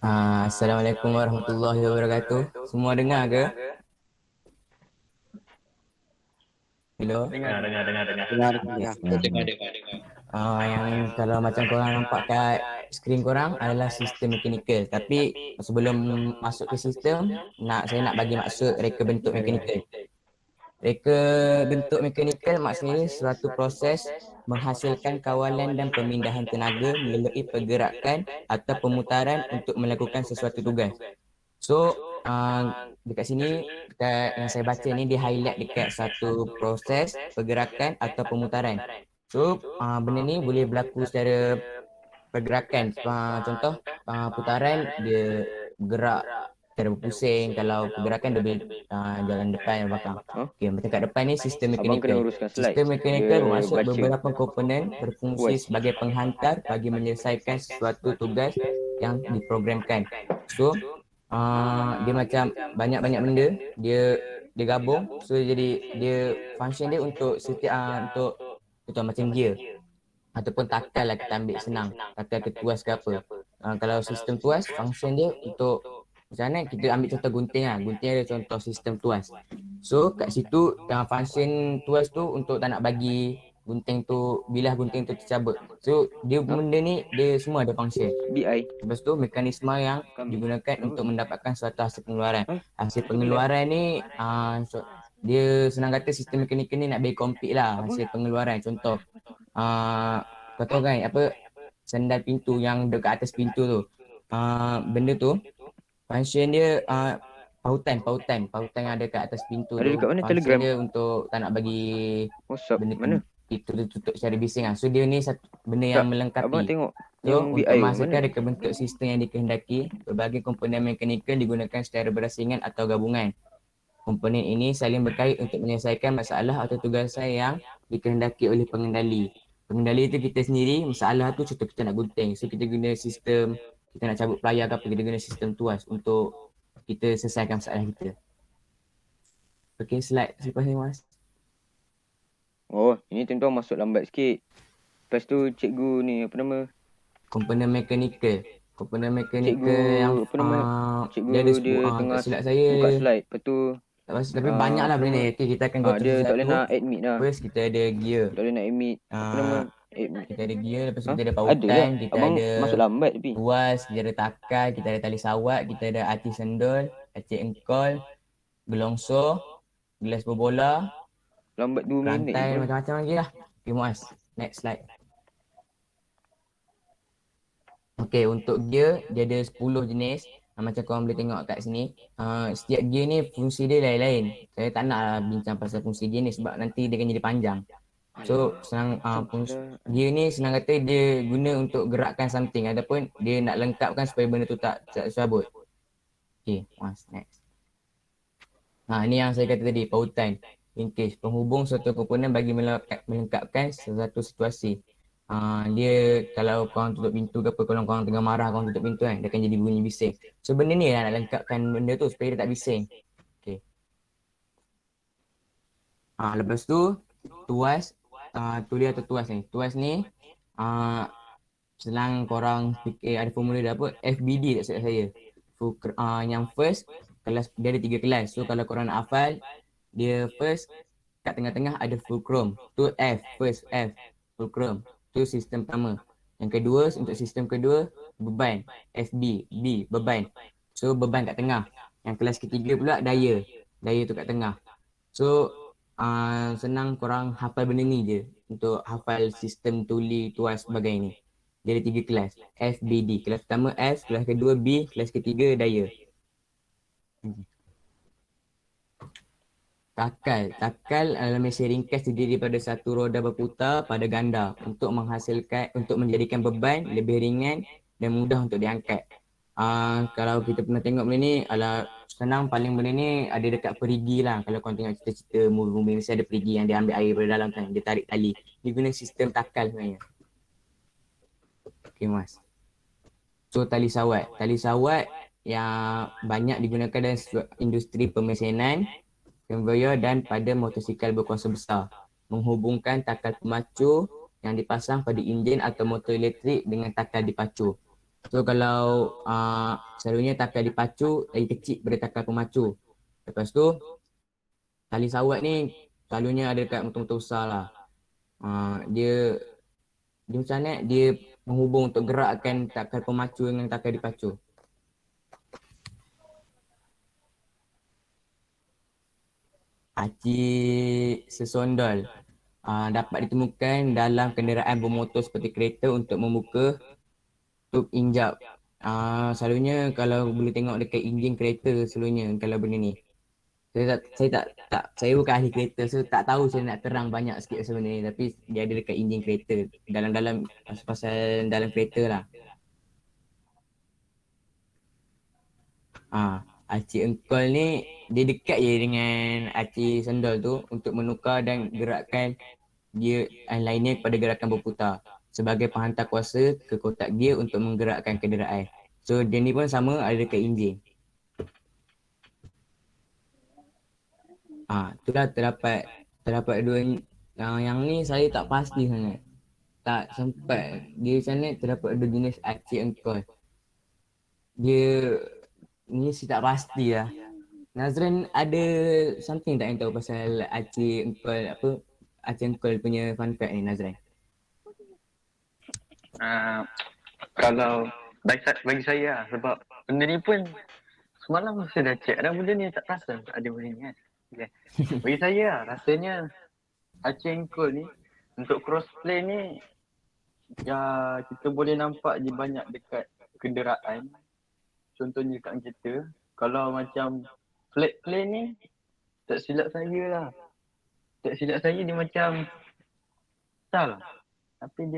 Assalamualaikum warahmatullahi wabarakatuh. Semua dengar ke? Hello? Dengar, dengar, dengar, dengar. Dengar, Yes. dengar. Yang kalau macam korang nampak kat skrin korang adalah sistem mekanikal. Tapi sebelum masuk ke sistem, saya nak bagi maksud reka bentuk mekanikal. Reka bentuk mekanikal maksudnya suatu proses menghasilkan kawalan dan pemindahan tenaga melalui pergerakan atau pemutaran untuk melakukan sesuatu tugas. So, dekat sini yang saya baca ni dia highlight dekat satu proses pergerakan atau pemutaran. So, benda ni boleh berlaku secara pergerakan. Contoh, putaran dia bergerak secara berpusing. Kalau pergerakan dia boleh jalan depan dan belakang. Oh, Okay, macam kat depan ni sistem abang kena mekanikal. uruskan slide. Sistem mekanikal Dia bermaksud baca. beberapa komponen berfungsi Voice. sebagai penghantar bagi menyelesaikan sesuatu tugas yang diprogramkan. So, dia macam banyak-banyak benda dia gabung, so jadi dia function dia untuk setiap untuk contoh macam gear ataupun takal lah, kita ambil senang takal ke tuas ke apa. Kalau sistem tuas function dia untuk macam mana, kita ambil contoh gunting lah, gunting ada contoh sistem tuas. So kat situ function tuas tu untuk tak nak bagi gunting tu, bilah gunting tu tercabut. So dia benda ni dia semua ada function. BI. Lepas tu mekanisme yang digunakan untuk mendapatkan suatu hasil pengeluaran. Hasil pengeluaran ni dia senang kata sistem mekanikal ni nak bagi compete lah hasil pengeluaran. Contoh kau tahu kan apa sandal pintu yang dekat atas pintu tu. Benda tu function dia pautan yang ada kat atas pintu Ada tu. dekat mana Function Telegram? dia untuk tak nak bagi WhatsApp. benda Mana? itu tutup secara bising lah. So dia ni satu benda Tak. yang Abang melengkapi. tengok So, yang untuk BI tu menghasilkan mana? reka bentuk sistem yang dikehendaki, berbagai komponen mekanikal digunakan secara berasingan atau gabungan. Komponen ini saling berkait untuk menyelesaikan masalah atau tugasan yang dikehendaki oleh pengendali. Pengendali itu kita sendiri, masalah tu contoh kita nak gunting. So, kita guna sistem, kita nak cabut pelayar ke apa, kita guna sistem tuas untuk kita selesaikan masalah kita. Okay, slide selepas ni, Mas. Oh, ini tuan-tuan masuk lambat sikit. Lepas tu cikgu ni apa nama? Komponen mekanikal. Komponen mekanikal Cikgu yang apa nama? Cikgu dia ada dia tengah tak silap saya. buka slide. Lepas tu Tapi banyak lah apa benda nama? ni. Okay, kita akan go through Dia tak boleh satu. nak admit lah. First kita ada gear. Tak boleh nak admit. Apa nama? Admit. Kita ada gear, lepas tu Ha? kita ada Ada pautan, lah. kita Abang ada masuk lambat tapi. tuas, kita ada takal, kita ada tali sawat, kita ada arti sendol, acik engkol, gelongsor, gelas berbola, Lambat 2 minit je rantai, bro. macam-macam lagi lah. Okay, Muaz. Next slide. Okay, untuk gear, dia ada 10 jenis. Macam korang boleh tengok kat sini. Setiap gear ni fungsi dia lain-lain. Saya tak nak lah bincang pasal fungsi gear ni sebab nanti dia akan jadi panjang. So, senang gear ni senang kata dia guna untuk gerakkan something ataupun dia nak lengkapkan supaya benda tu tak cabut. Okay, Muaz, next. Ini yang saya kata tadi, pautan. Linkage, penghubung suatu komponen bagi melengkapkan sesuatu situasi. Dia kalau korang tutup pintu ke apa, kalau korang tengah marah, korang tutup pintu kan, dia akan jadi bunyi bising. So benda ni lah nak lengkapkan benda tu supaya dia tak bising. Okay. Lepas tu, tuas, tulis atau tuas ni. Tuas ni, senang korang fikir ada formula dia apa, FBD tak silap saya. Yang first, kelas dia ada 3 kelas. So kalau korang nak hafal, dia first kat tengah-tengah ada fulcrum. Tu F, first F, fulcrum. Tu sistem pertama. Yang kedua, untuk sistem kedua, beban. FB, B, beban. So beban kat tengah. Yang kelas ketiga pula daya. Daya tu kat tengah. So senang korang hafal benda ni je untuk hafal sistem tuli, tuas, sebagainya ni. Dia ada 3 kelas. F, B, D. Kelas pertama F, kelas kedua B, kelas ketiga daya. Takal adalah mesin ringkas terdiri daripada satu roda berputar pada ganda untuk menjadikan beban lebih ringan dan mudah untuk diangkat. Kalau kita pernah tengok benda ni, senang paling benda ni ada dekat perigi lah. Kalau korang tengok cerita-cerita movie mesti ada perigi yang dia ambil air dari dalam kan, dia tarik tali. Dia guna sistem takal sebenarnya. Okay, Mas. So tali sawat yang banyak digunakan dalam industri pemesinan, konveyor dan pada motosikal berkuasa besar, menghubungkan takal pemacu yang dipasang pada enjin atau motor elektrik dengan takal dipacu. So kalau selalunya takar dipacu lagi kecil daripada takar pemacu. Lepas tu tali sawat ni selalunya ada dekat motor-motor besar lah. Dia dia macam mana? Dia menghubung untuk gerakkan takar pemacu dengan takar dipacu. Aci sesondol dapat ditemukan dalam kenderaan bermotor seperti kereta untuk membuka tub injap. Selalunya kalau boleh tengok dekat enjin kereta selalunya kalau benda ni. Saya bukan ahli kereta, so tak tahu saya nak terang banyak sikit pasal benda ni, tapi dia ada dekat enjin kereta, dalam-dalam pasal dalam kereta lah. Aci engkol ni dia dekat je dengan aci sendal tu untuk menukar dan gerakkan dia lainnya kepada gerakan berputar sebagai penghantar kuasa ke kotak gear untuk menggerakkan kenderaan. So dia ni pun sama ada dekat enjin. Itulah terdapat dua yang ni saya tak pasti sangat. Tak sempat dia macam ni terdapat dua jenis aci engkol. Dia ni saya tak pasti lah. Nazrin ada something tak yang tahu pasal aci engkol apa? Aci engkol punya fun fact ni Nazrin. Kalau bagi saya lah, sebab benda ni pun semalam saya dah check dan benda ni tak rasa ada benda ni kan. Okay. Bagi saya lah, rasanya Aceh Engkol ni untuk crossplay ni ya kita boleh nampak je banyak dekat kenderaan. Contohnya kat kita, kalau macam flat play ni tak silap saya lah. Tak silap saya dia macam tak lah. Tapi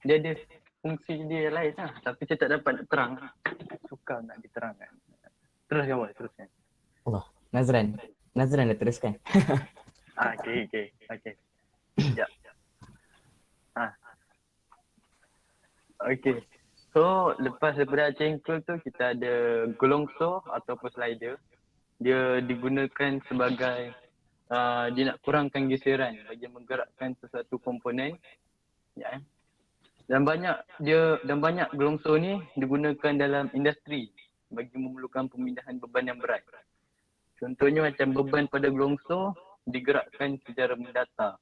dia ada fungsi dia lain lah. Tapi saya tak dapat nak terang. Suka nak diterangkan. Teruskan awak, teruskan. Allah, Nazran dah teruskan. Okay. Sekejap. Okay. So, lepas daripada Aceh Engkol tu, kita ada golongso ataupun slider. Dia digunakan sebagai dia nak kurangkan geseran bagi menggerakkan sesuatu komponen. Ya. Dan banyak golongso ni digunakan dalam industri bagi memerlukan pemindahan beban yang berat. Contohnya macam beban pada golongso digerakkan secara mendata.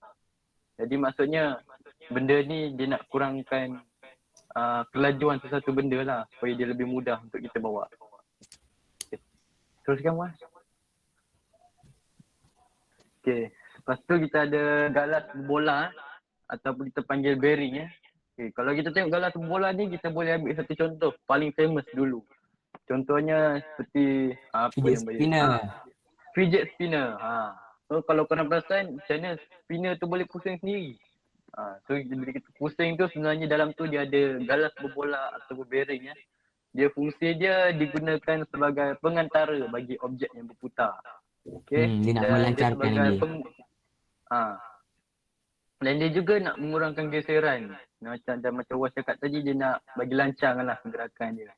Jadi maksudnya benda ni dia nak kurangkan kelajuan sesuatu benda lah supaya dia lebih mudah untuk kita bawa. Okay. Teruskan Mas. Okay. Lepas tu kita ada galas bola ataupun kita panggil bearing ya. Okay. Kalau kita tengok galas bola ni kita boleh ambil satu contoh paling famous dulu. Contohnya seperti apa Fidget yang spinner. Fidget spinner. So kalau korang perasan macam mana spinner tu boleh pusing sendiri. So bila kita pusing tu sebenarnya dalam tu dia ada galas berbola atau bearing ya. Dia fungsi dia digunakan sebagai pengantara bagi objek yang berputar. Okay. Dia nak Dan melancarkan dia. Dan dia juga nak mengurangkan geseran. Macam Was cakap tadi dia nak bagi lancarkanlah gerakan dia.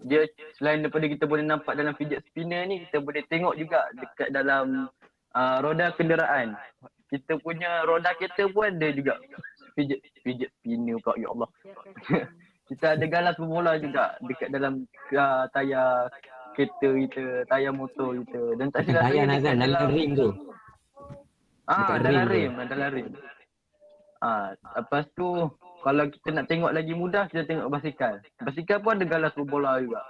Dia selain daripada kita boleh nampak dalam fidget spinner ni, kita boleh tengok juga dekat dalam roda kenderaan. Kita punya roda kereta pun ada juga fidget spinner pula, ya Allah. Kita ada galas berbola juga dekat dalam tayar kereta kita, tayar motor kita. Dan tak silap saya dekat dalam rim tu. dalam rim. Lepas tu kalau kita nak tengok lagi mudah, kita tengok basikal. Basikal pun ada galas berbola juga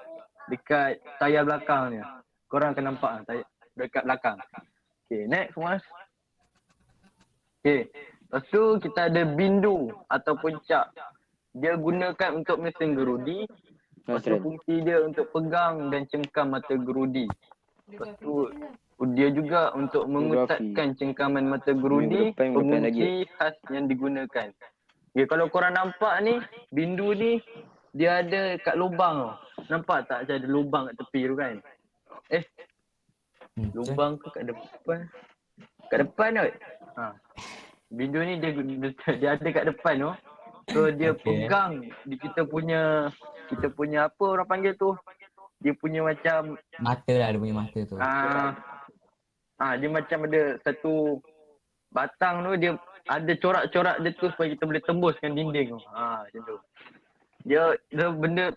dekat tayar belakang ni. Korang akan nampak tayar dekat belakang. Okay, next Mas. Okay, lepas tu kita ada bindu ataupun cak. Dia gunakan untuk mesin gerudi. Lepas tu fungsi dia untuk pegang dan cengkam mata gerudi. Lepas tu dia juga untuk mengutatkan cengkaman mata gerudi, pengunci khas yang digunakan. Okay, kalau korang nampak ni, bindu ni dia ada kat lubang tau. Nampak tak macam ada lubang kat tepi tu kan? Lubang tu kat depan. Kat depan kot. Bindu ni dia ada kat depan tu. So dia pegang di kita punya apa orang panggil tu? Dia punya macam mata lah, dia punya mata tu. Dia macam ada satu batang tu, dia ada corak-corak dia tu supaya kita boleh tembuskan dinding tu. Macam tu. Dia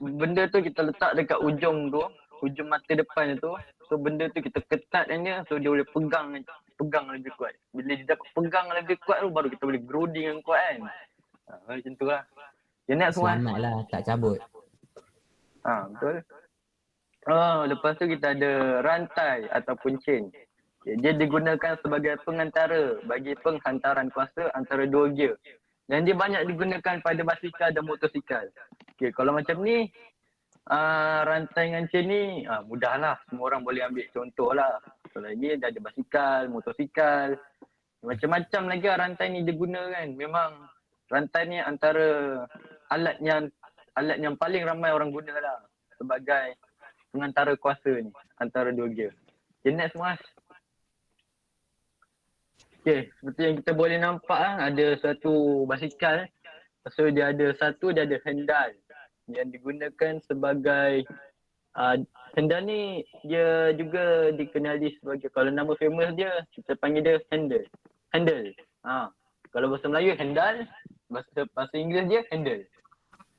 benda tu kita letak dekat ujung tu, ujung mata depan tu. So benda tu kita ketatkan dia, so dia boleh pegang lebih kuat. Bila dia dapat pegang lebih kuat tu baru kita boleh grounding yang kuat kan. Macam tu lah. Dia nak semua. Selamat lah, tak cabut. Betul. Lepas tu kita ada rantai ataupun chain. Dia digunakan sebagai pengantara bagi penghantaran kuasa antara dua gear. Dan dia banyak digunakan pada basikal dan motosikal. Okay, kalau macam ni, rantai dengan chain ni mudah lah. Semua orang boleh ambil contoh lah. Kalau lagi dia ada basikal, motosikal. Macam-macam lagi lah rantai ni digunakan. Memang rantai ni antara alat yang paling ramai orang guna lah. Sebagai pengantara kuasa ni antara dua gear. Okay, next Mas. Okay, seperti yang kita boleh nampak ada satu basikal. So dia ada handal yang digunakan sebagai handal ni dia juga dikenali sebagai, kalau nama famous dia kita panggil dia handle. Kalau bahasa Melayu handal, bahasa Inggeris dia handle.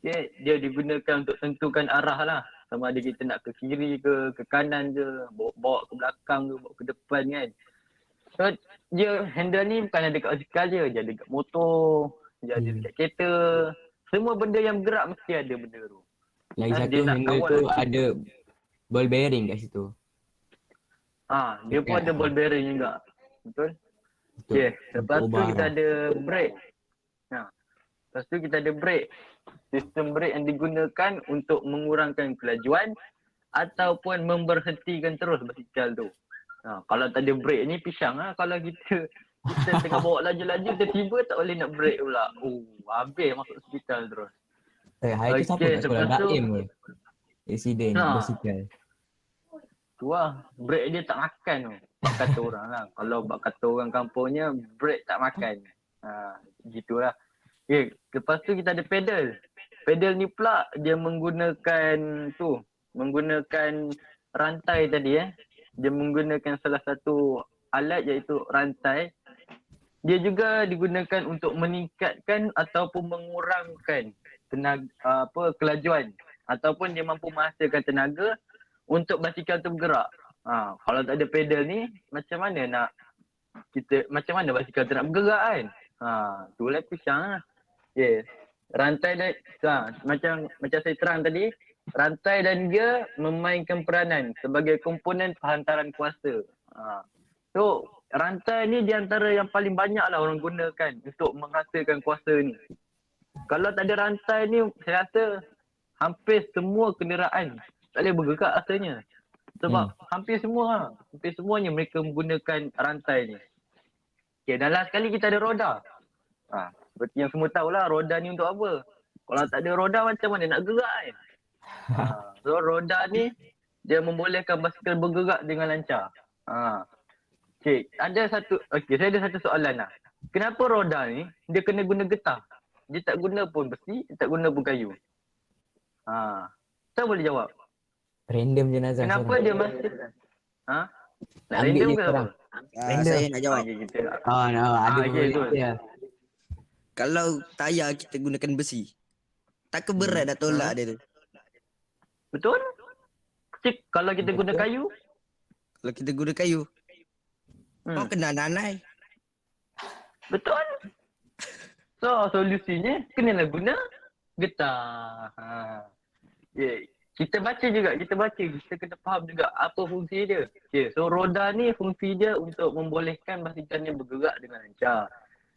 Okay, dia digunakan untuk tentukan arah lah. Sama ada kita nak ke kiri ke kanan ke, bawa ke belakang ke, bawa ke depan kan. So dia handle ni bukan ada kat basikal je, dia ada kat motor, dia ada dekat kereta. Semua benda yang bergerak mesti ada benda tu. Lagi Dia satu nak handle kawal tu lagi. ada ball bearing kat situ. Dia pun ada ball bearing juga. Betul? Okay. Lepas tu kita ada brake. Lepas tu kita ada brake. Sistem brake yang digunakan untuk mengurangkan kelajuan ataupun memberhentikan terus basikal tu. Kalau tak ada brake ni pisang lah. Kalau kita tengah bawa laju-laju tiba-tiba tak boleh nak brake pula. Habis masuk hospital terus. Hari tu siapa kat sekolah? lepas tu- Daim ke? Accident basikal. Tu lah, brake dia tak makan tu. Bak kata orang lah. Kalau bak kata orang kampungnya, brake tak makan. Gitulah. Okay, lepas tu kita ada pedal. Pedal ni pula dia menggunakan rantai tadi Dia menggunakan salah satu alat iaitu rantai. Dia juga digunakan untuk meningkatkan ataupun mengurangkan tenaga kelajuan ataupun dia mampu menghasilkan tenaga untuk basikal tu bergerak. Kalau tak ada pedal ni macam mana basikal tu nak bergerak kan? Itulah pisang lah. Yes. Rantai dan macam saya terang tadi, rantai dan gear memainkan peranan sebagai komponen penghantaran kuasa. So, rantai ni di antara yang paling banyak lah orang gunakan untuk menghasilkan kuasa ni. Kalau tak ada rantai ni, saya rasa hampir semua kenderaan tak boleh bergerak rasanya. Sebab hampir semuanya mereka menggunakan rantai ni. Okay, dan last sekali kita ada roda. Seperti yang semua tahulah, roda ni untuk apa? Kalau tak ada roda macam mana nak gerak kan? So roda ni dia membolehkan basikal bergerak dengan lancar. Okay, saya ada satu soalan lah. Kenapa roda ni dia kena guna getah? Dia tak guna pun besi, dia tak guna pun kayu. Siapa boleh jawab? Random je Nazar. Kenapa dia mesti nak Ambil random je ke apa? korang. Saya nak jawab. Okay, kita Ada okay, beberapa good. dia. Kalau tayar kita gunakan besi, tak keberat dah tolak dia tu. Betul? Cik, kalau kita guna kayu, Kalau kita guna kayu, kau kena nanai. betul? So, solusinya kenalah guna getah. Kita baca, kita kena faham juga apa fungsi dia. Okay, so roda ni fungsi dia untuk membolehkan basikal ni bergerak dengan lancar.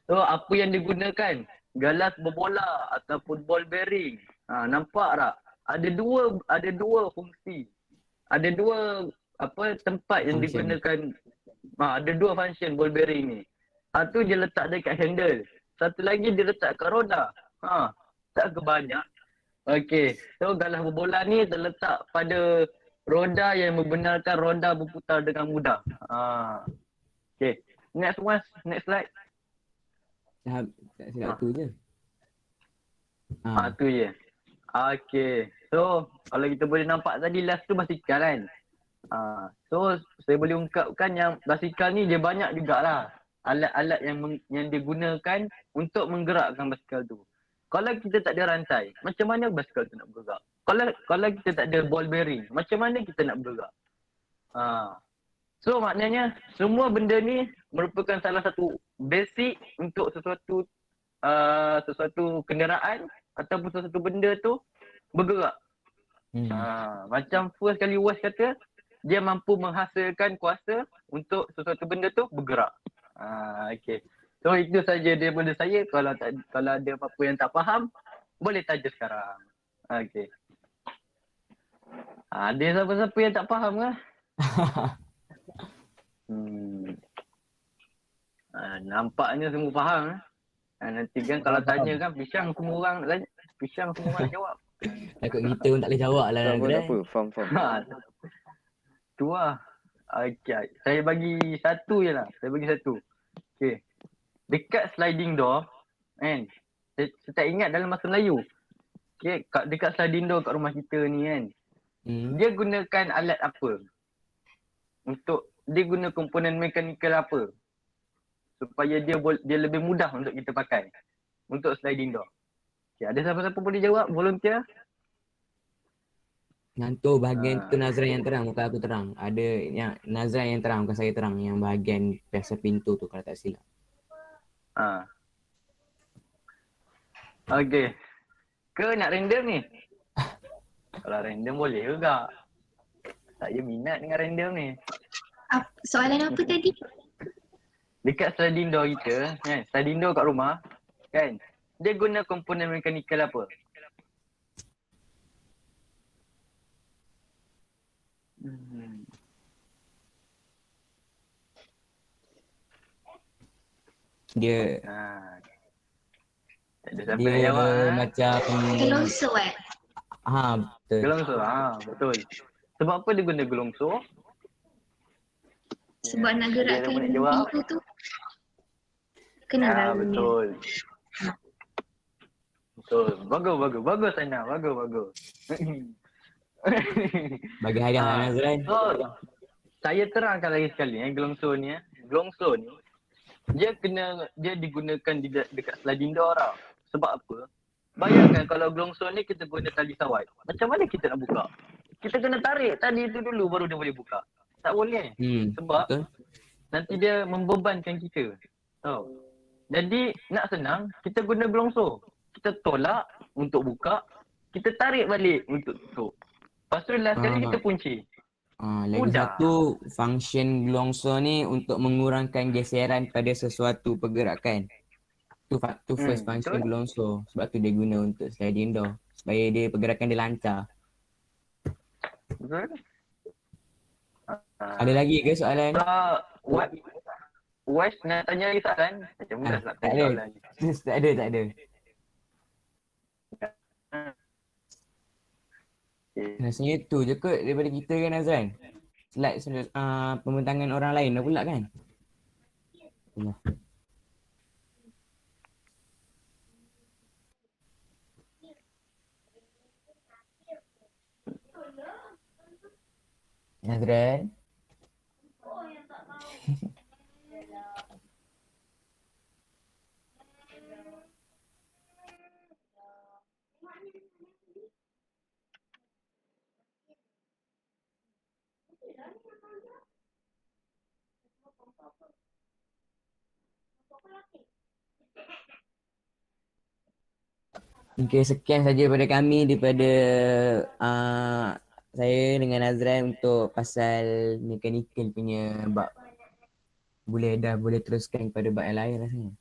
So, apa yang digunakan? Galas berbola ataupun ball bearing. Nampak tak? Ada dua fungsi. Ada dua tempat yang Function. digunakan. Ada dua function ball bearing ni. Satu dia letak dekat handle. Satu lagi dia letak kat roda. Tak ke banyak. Okey. So galas berbola ni terletak pada roda yang membenarkan roda berputar dengan mudah. Okey. Next slide. Tak silap tu je. Tu je. Okey. So kalau kita boleh nampak tadi last tu basikal kan. So saya boleh ungkapkan yang basikal ni dia banyak jugalah alat-alat yang digunakan untuk menggerakkan basikal tu. Kalau kita tak ada rantai, macam mana basikal tu nak bergerak? Kalau kita tak ada ball bearing, macam mana kita nak bergerak? So maknanya semua benda ni merupakan salah satu basic untuk sesuatu kenderaan ataupun sesuatu benda tu bergerak. Macam first kali Was kata, dia mampu menghasilkan kuasa untuk sesuatu benda tu bergerak. Okay. So itu saja daripada saya. Kalau ada apa-apa yang tak faham, boleh tanya sekarang. Okay. Ada siapa-siapa yang tak faham ke? Nampaknya semua faham. Nanti kan kalau tanya kan pisang semua orang nak tanya. Pisang semua orang nak jawab. Takut kita pun tak boleh jawab lah. Tak apa, tak Nazran. apa. Faham. Tu lah. Okay. Saya bagi satu je lah. Okay. Dekat sliding door, kan. Saya tak ingat dalam bahasa Melayu. Okay. Dekat sliding door kat rumah kita ni kan. Dia gunakan alat apa? Dia guna komponen mekanikal apa? Supaya dia lebih mudah untuk kita pakai. Untuk sliding door. Okay, ada siapa-siapa boleh jawab? Volunteer? Nanti bahagian tu Nazran yang terang, bukan aku terang. Ada yang Nazran yang terang, bukan saya terang. Yang bahagian biasa pintu tu kalau tak silap. Okay. Ke nak random ni? Kalau random boleh juga. Saya minat dengan random ni. Soalan apa tadi? Dekat sliding door kita, kan? Sliding door kat rumah, kan? Dia guna komponen mekanikal apa? Dia Tak ada siapa nak jawab. macam Gelongso betul. Gelongso, betul. Sebab apa dia guna gelongso? sebab nak gerakkan Dia nak jawab. pintu tu. Kena lalunya. Betul. Bagus Sana. Bagus. Bagi hadiah lah Nazran. So, saya terangkan lagi sekali gelongso ni. Gelongso ni dia digunakan dekat sliding door tau. Sebab apa? Bayangkan kalau gelongso ni kita guna tali sawat. Macam mana kita nak buka? Kita kena tarik tali tu dulu baru dia boleh buka. Tak boleh. Sebab Betul. nanti dia membebankan kita. Tahu. Jadi nak senang, kita guna gelongso. Kita tolak untuk buka, kita tarik balik untuk tutup. Lepas tu last kali kita kunci. Lagi Mudah. satu, function gelongso ni untuk mengurangkan geseran pada sesuatu pergerakan. Tu first function betul. gelongso. Sebab tu dia guna untuk sliding door. Supaya dia pergerakan dia lancar. Betul? Ada lagi ke soalan? Wes nak tanya lagi soalan? Macam mudah nak tak tanya ada. soalan. Tak ada. Rasanya tu je kot daripada kita kan Nazran. Slide pembentangan orang lain dah pula kan? Allah. Nazran. Okay, sekian saja daripada kami daripada saya dengan Nazran untuk pasal mechanical punya bab. Boleh teruskan kepada bab yang lain rasanya.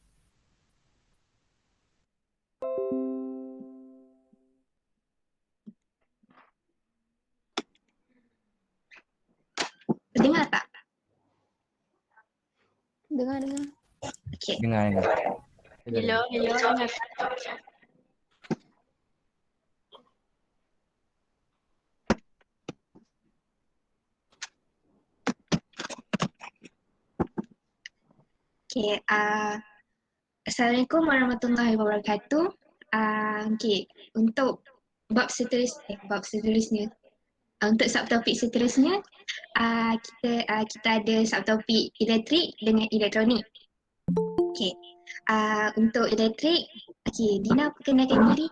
Dengar tak? Dengar. Okay. Dengar. Hello, dengar. Okay, Assalamualaikum warahmatullahi wabarakatuh. Okay, untuk bab seterusnya, untuk subtopik seterusnya, kita ada subtopik elektrik dengan elektronik. Okay, Untuk elektrik, okey, Dina perkenalkan diri.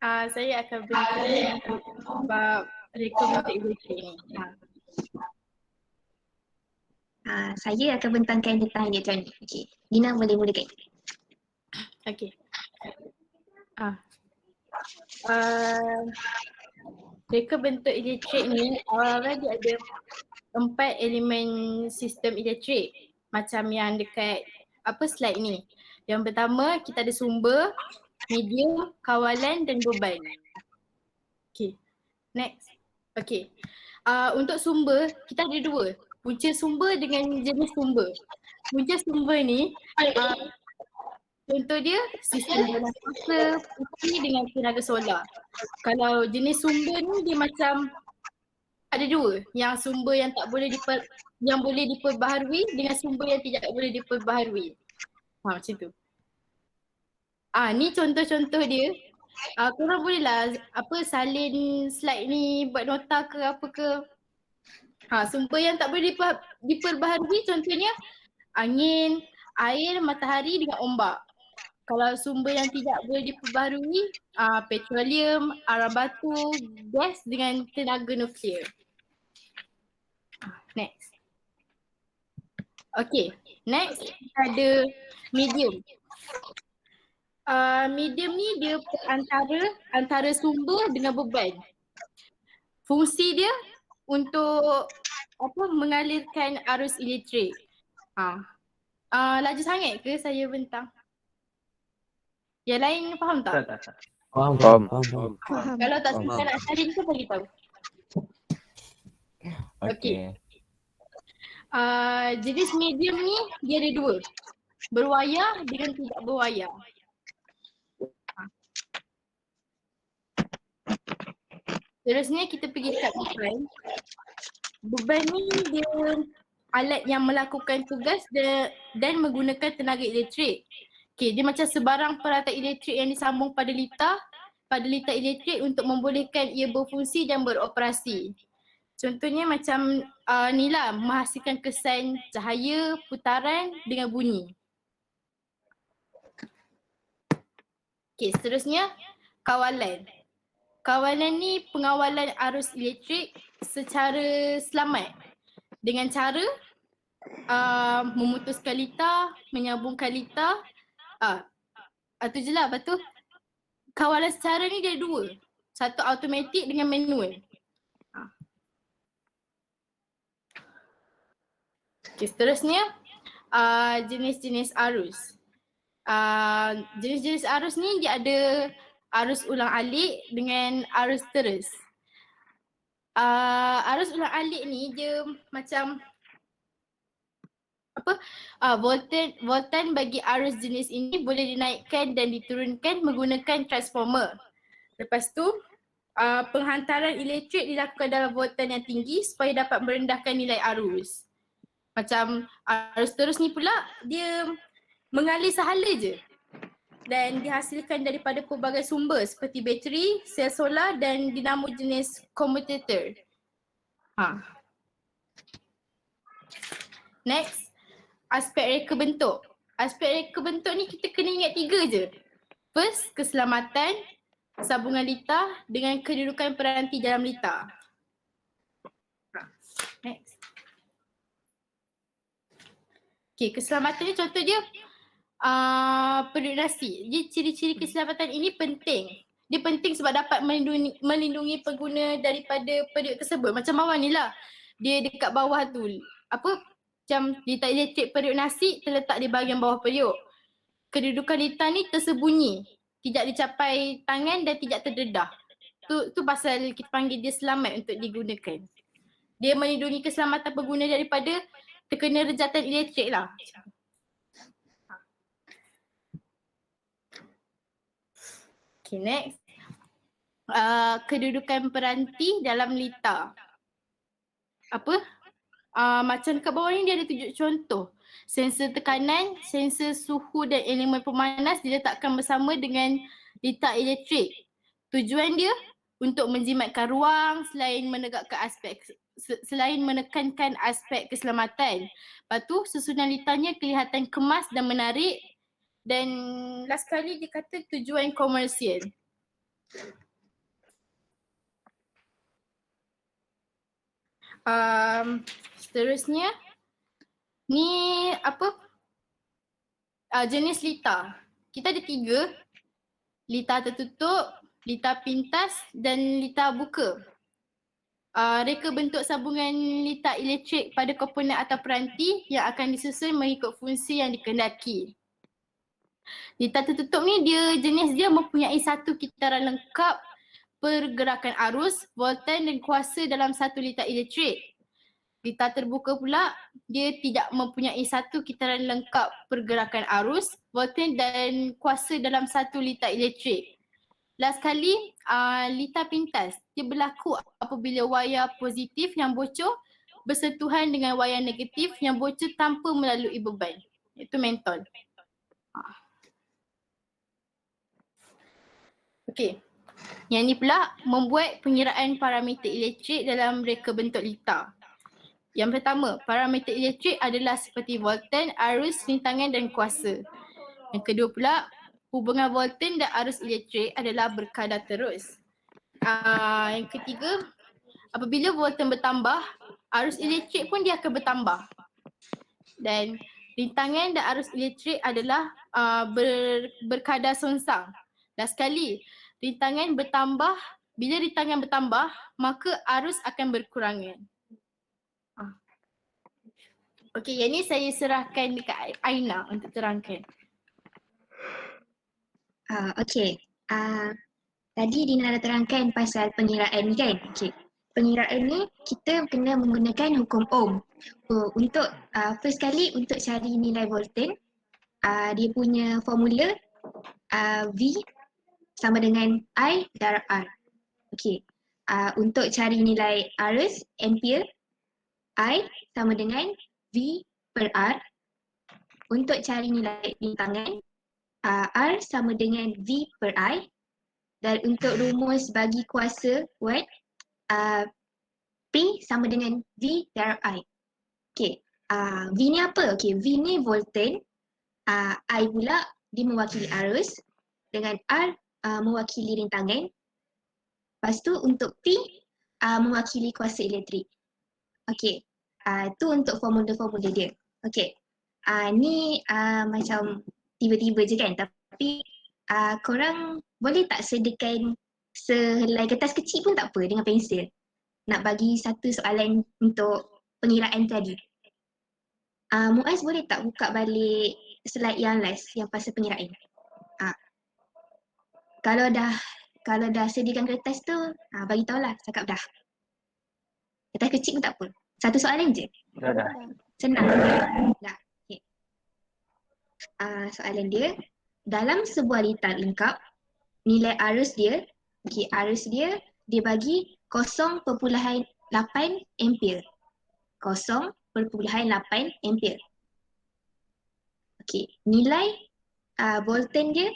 Saya akan bentang bab reka bentuk elektrik ni. Saya akan bentangkan tentang elektronik. Okey, Dina boleh mulakan. Okey. Reka bentuk elektrik ni awal-awal dia ada 4 elemen sistem elektrik macam yang dekat slide ni. Yang pertama kita ada sumber, medium, kawalan dan beban. Okay, next. Okay, untuk sumber kita ada 2, punca sumber dengan jenis sumber. Punca sumber ni contoh dia sistem balas masa putih dengan tenaga solar. Kalau jenis sumber ni dia macam ada 2, yang sumber yang tak boleh yang boleh diperbaharui dengan sumber yang tidak boleh diperbaharui. Macam tu. Ni contoh-contoh dia. Korang bolehlah salin slide ni buat nota ke apa ke. Sumber yang tak boleh diperbaharui contohnya angin, air, matahari dengan ombak. Kalau sumber yang tidak boleh diperbaharui, petroleum, arang batu, gas dengan tenaga nuklear. Next. Okay, next kita ada medium. Medium ni dia antara sumber dengan beban. Fungsi dia untuk mengalirkan arus elektrik. Laju sangat ke saya bentang? Yang lain faham tak? Tak. Faham. Kalau tak suka nak salin ke bagi tahu. Okey. Jenis medium ni dia ada 2. Berwayar dengan tidak berwayar. Terusnya kita pergi dekat beban. Beban ni dia alat yang melakukan tugas dan menggunakan tenaga elektrik. Okay, dia macam sebarang peralatan elektrik yang disambung pada litar elektrik untuk membolehkan ia berfungsi dan beroperasi. Contohnya macam ni lah, menghasilkan kesan cahaya, putaran dengan bunyi. Okay, seterusnya kawalan. Kawalan ni pengawalan arus elektrik secara selamat dengan cara memutuskan litar, menyambungkan litar. Itu je lah. Lepas tu kawalan secara ni dia 2. Satu automatik dengan manual. Okay, seterusnya jenis-jenis arus. Jenis-jenis arus ni dia ada arus ulang alik dengan arus terus. Arus ulang alik ni dia macam voltan bagi arus jenis ini boleh dinaikkan dan diturunkan menggunakan transformer. Lepas tu penghantaran elektrik dilakukan dalam voltan yang tinggi supaya dapat merendahkan nilai arus. Macam arus terus ni pula dia mengalir sahala je dan dihasilkan daripada pelbagai sumber seperti bateri, sel solar dan dinamo jenis commutator. Next, aspek reka bentuk. Aspek reka bentuk ni kita kena ingat 3 je. First, keselamatan, sambungan litar dengan kedudukan peranti dalam litar. Next. Okay, keselamatan ni contoh dia penduduk nasi. Jadi ciri-ciri keselamatan ini penting. Dia penting sebab dapat melindungi pengguna daripada periuk tersebut. Macam bawah ni lah. Dia dekat bawah tu. Macam litar elektrik periuk nasi terletak di bahagian bawah periuk. Kedudukan litar ni tersembunyi. Tidak dicapai tangan dan tidak terdedah. Tu pasal kita panggil dia selamat untuk digunakan. Dia melindungi keselamatan pengguna daripada terkena rejatan elektrik lah. Okay, next. Kedudukan peranti dalam litar. Macam kat bawah ni dia ada tunjuk contoh. Sensor tekanan, sensor suhu dan elemen pemanas diletakkan bersama dengan litar elektrik. Tujuan dia untuk menjimatkan ruang selain menekankan aspek keselamatan. Lepas tu susunan litarnya kelihatan kemas dan menarik Dan last kali dia kata tujuan komersial. Seterusnya ni apa? Jenis lita. Kita ada 3. Lita tertutup, lita pintas dan lita buka. Reka bentuk sambungan lita elektrik pada komponen atau peranti yang akan disusun mengikut fungsi yang dikehendaki. Lita tertutup ni jenis dia mempunyai satu kitaran lengkap pergerakan arus, voltan dan kuasa dalam satu lita elektrik. Lita terbuka pula, dia tidak mempunyai satu kitaran lengkap pergerakan arus, voltan dan kuasa dalam satu lita elektrik. Last kali, lita pintas. Dia berlaku apabila wayar positif yang bocor bersentuhan dengan wayar negatif yang bocor tanpa melalui beban. Itu mentol. Okey. Yang ni pula membuat pengiraan parameter elektrik dalam reka bentuk lita. Yang pertama, parameter elektrik adalah seperti voltan, arus, rintangan dan kuasa. Yang kedua pula, hubungan voltan dan arus elektrik adalah berkadar terus. Yang ketiga, apabila voltan bertambah, arus elektrik pun dia akan bertambah. Dan rintangan dan arus elektrik adalah berkadar songsang. Dan sekali, rintangan bertambah, bila rintangan bertambah, maka arus akan berkurangan. Okey, yang ni saya serahkan dekat Aina untuk terangkan. Okey. Tadi Dina dah terangkan pasal pengiraan ni kan? Okey. Pengiraan ni kita kena menggunakan hukum Ohm. Untuk first kali untuk cari nilai voltan, dia punya formula V sama dengan I darab R. Okey. Untuk cari nilai arus, ampere, I sama dengan V per R. Untuk cari nilai rintangan, R sama dengan V per I. Dan untuk rumus bagi kuasa watt, P sama dengan V darab I. Okay, V ni apa? Okay, V ni voltan, I pula dia mewakili arus, dengan R mewakili rintangan. Lepas tu untuk P mewakili kuasa elektrik. Okay, tu untuk formula-formula dia. Okay, ni macam tiba-tiba je kan, tapi korang boleh tak sediakan sehelai kertas kecil pun tak apa dengan pensil nak bagi satu soalan untuk pengiraan tadi. Muaz boleh tak buka balik slide yang last yang pasal pengiraan? Kalau dah sediakan kertas tu, bagi tahulah cakap dah. Kertas kecil pun tak apa. Satu soalan je. Dah. Senang. Dah. Okay. Soalan dia, dalam sebuah lita lengkap, nilai arus dia, arus dia bagi 0.8 ampere. 0.8 ampere. Okey, nilai voltan dia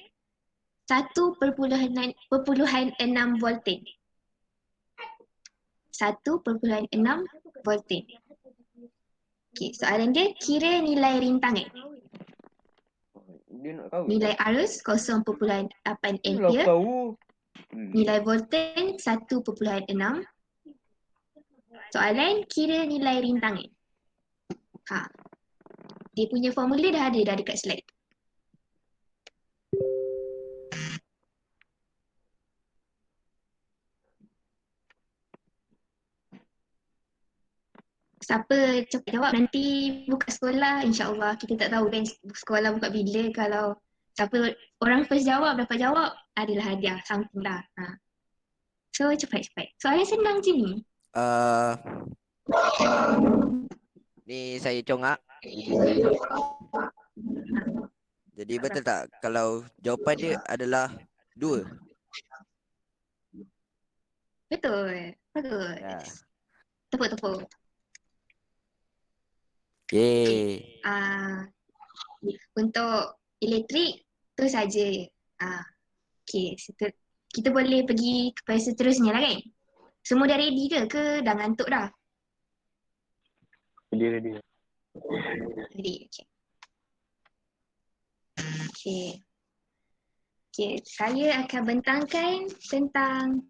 1.6 voltan. 1.6 voltan. Okey, soalan dia kira nilai rintangan. Dia nak tahu. Nilai arus 0.8 Dia ampere. tahu. Nilai voltan 1.6. Soalan kira nilai rintangan. Dia punya formula dah ada dekat slide. Siapa cepat jawab nanti buka sekolah, insya-Allah. Kita tak tahu kan sekolah buka bila. Kalau siapa orang first jawab dapat jawab, adalah hadiah something lah. So cepat-cepat. Soalan senang je ni. Ni saya congak. Jadi betul tak kalau jawapan dia adalah 2? Betul. Bagus. Ya. Tepuk-tepuk. Yeay. Untuk elektrik tu saja. Okay, kita boleh pergi kepada seterusnya lah kan? Semua dah ready ke dah ngantuk dah? Ready. Ready, okay. Okay. Okay, saya akan bentangkan tentang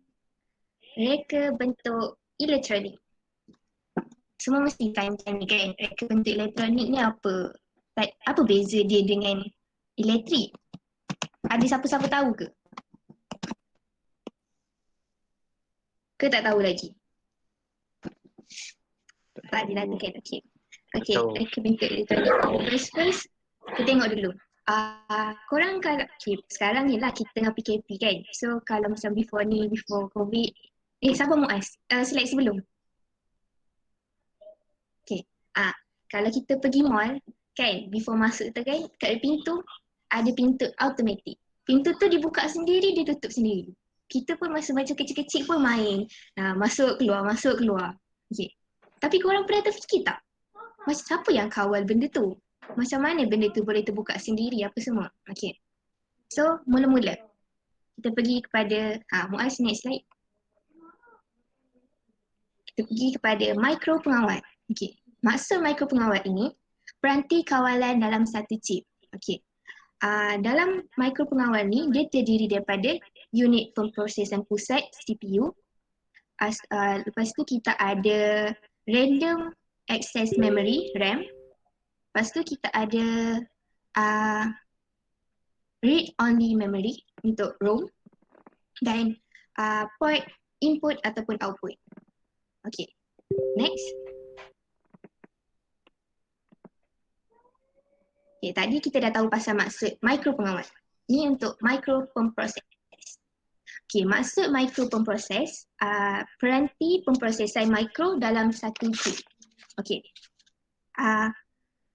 reka bentuk elektronik. Semua mesti tanya ni kan, reka bentuk elektronik ni apa? Apa beza dia dengan elektrik? Ada siapa-siapa tahu ke? Ke tak tahu lagi? Tak ada lah kan, okay. Okay, Tahu. reka bentuk elektronik. First, kita tengok dulu. Korang kalau, okay, sekarang ni lah kita tengah PKP kan. So kalau macam before COVID, siapa Muaz? Slide sebelum. Okay, kalau kita pergi mall kan, before masuk tu kan, kat pintu, ada pintu automatik. Pintu tu dibuka sendiri, dia tutup sendiri. Kita pun masa macam kecil-kecil pun main. Masuk keluar. Okay. Tapi korang pernah terfikir tak? Macam siapa yang kawal benda tu? Macam mana benda tu boleh terbuka sendiri apa semua? Okay. So, mula-mula kita pergi kepada, Muaz next slide. Kita pergi kepada mikro pengawal. Okay. Maksud mikro pengawal ini, peranti kawalan dalam satu chip. Okay. Dalam mikro pengawal ni, dia terdiri daripada unit pemprosesan pusat CPU. Lepas tu kita ada random access memory RAM. Lepas tu kita ada read only memory untuk ROM dan port input ataupun output. Okay, next. Okay, tadi kita dah tahu pasal maksud mikro pengawal. Ni untuk mikro pemproses. Okay, maksud mikro pemproses, peranti pemprosesan mikro dalam satu chip. Okay.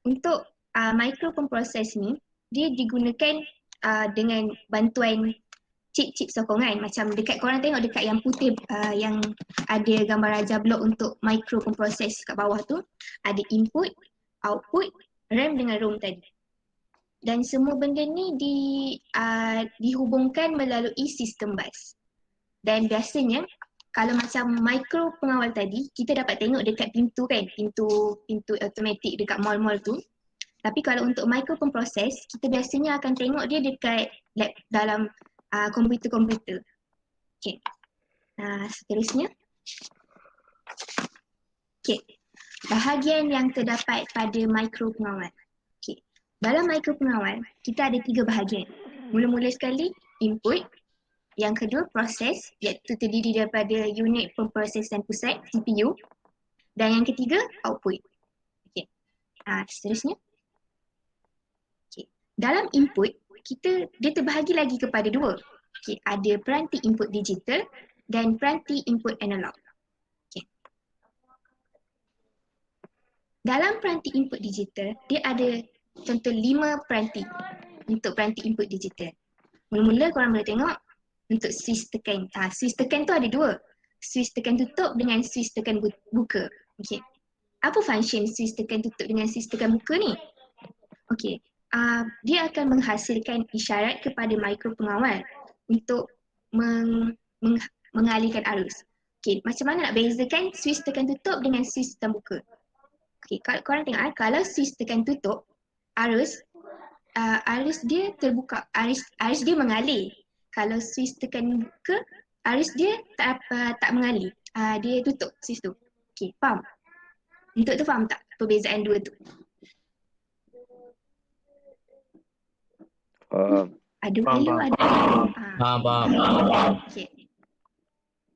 Untuk mikro pemproses ni, dia digunakan dengan bantuan chip-chip sokongan. Macam dekat korang tengok dekat yang putih yang ada gambar raja blok untuk mikro pemproses kat bawah tu, ada input, output, RAM dengan ROM tadi. Dan semua benda ni dihubungkan melalui sistem bus. Dan biasanya kalau macam mikro pengawal tadi, kita dapat tengok dekat pintu kan, pintu automatik dekat mall-mall tu. Tapi kalau untuk mikro pemproses, kita biasanya akan tengok dia dekat lab dalam komputer-komputer. Okay. Seterusnya. Okay. Bahagian yang terdapat pada mikro pengawal. Okay. Dalam mikro pengawal, kita ada 3 bahagian. Mula-mula sekali, input. Yang kedua, proses, iaitu terdiri daripada unit pemprosesan pusat, CPU. Dan yang ketiga, output. Okay. Seterusnya. Okay. Dalam input, dia terbahagi lagi kepada 2. Okay. Ada peranti input digital dan peranti input analog. Okay. Dalam peranti input digital, dia ada contoh 5 peranti untuk peranti input digital. Mula-mula korang boleh tengok untuk switch tekan. Switch tekan tu ada 2. Switch tekan tutup dengan switch tekan buka. Okay. Apa function switch tekan tutup dengan switch tekan buka ni? Okay. Dia akan menghasilkan isyarat kepada mikro pengawal untuk mengalihkan arus. Okay. Macam mana nak bezakan switch tekan tutup dengan switch tekan buka? Okay. Korang tengok kalau switch tekan tutup, arus dia terbuka, arus dia mengalir. Kalau switch tekan buka, arus dia tak mengalir. Dia tutup switch tu. Okay, faham? Untuk tu faham tak perbezaan 2 tu? Ada hello, ada Faham. Okay.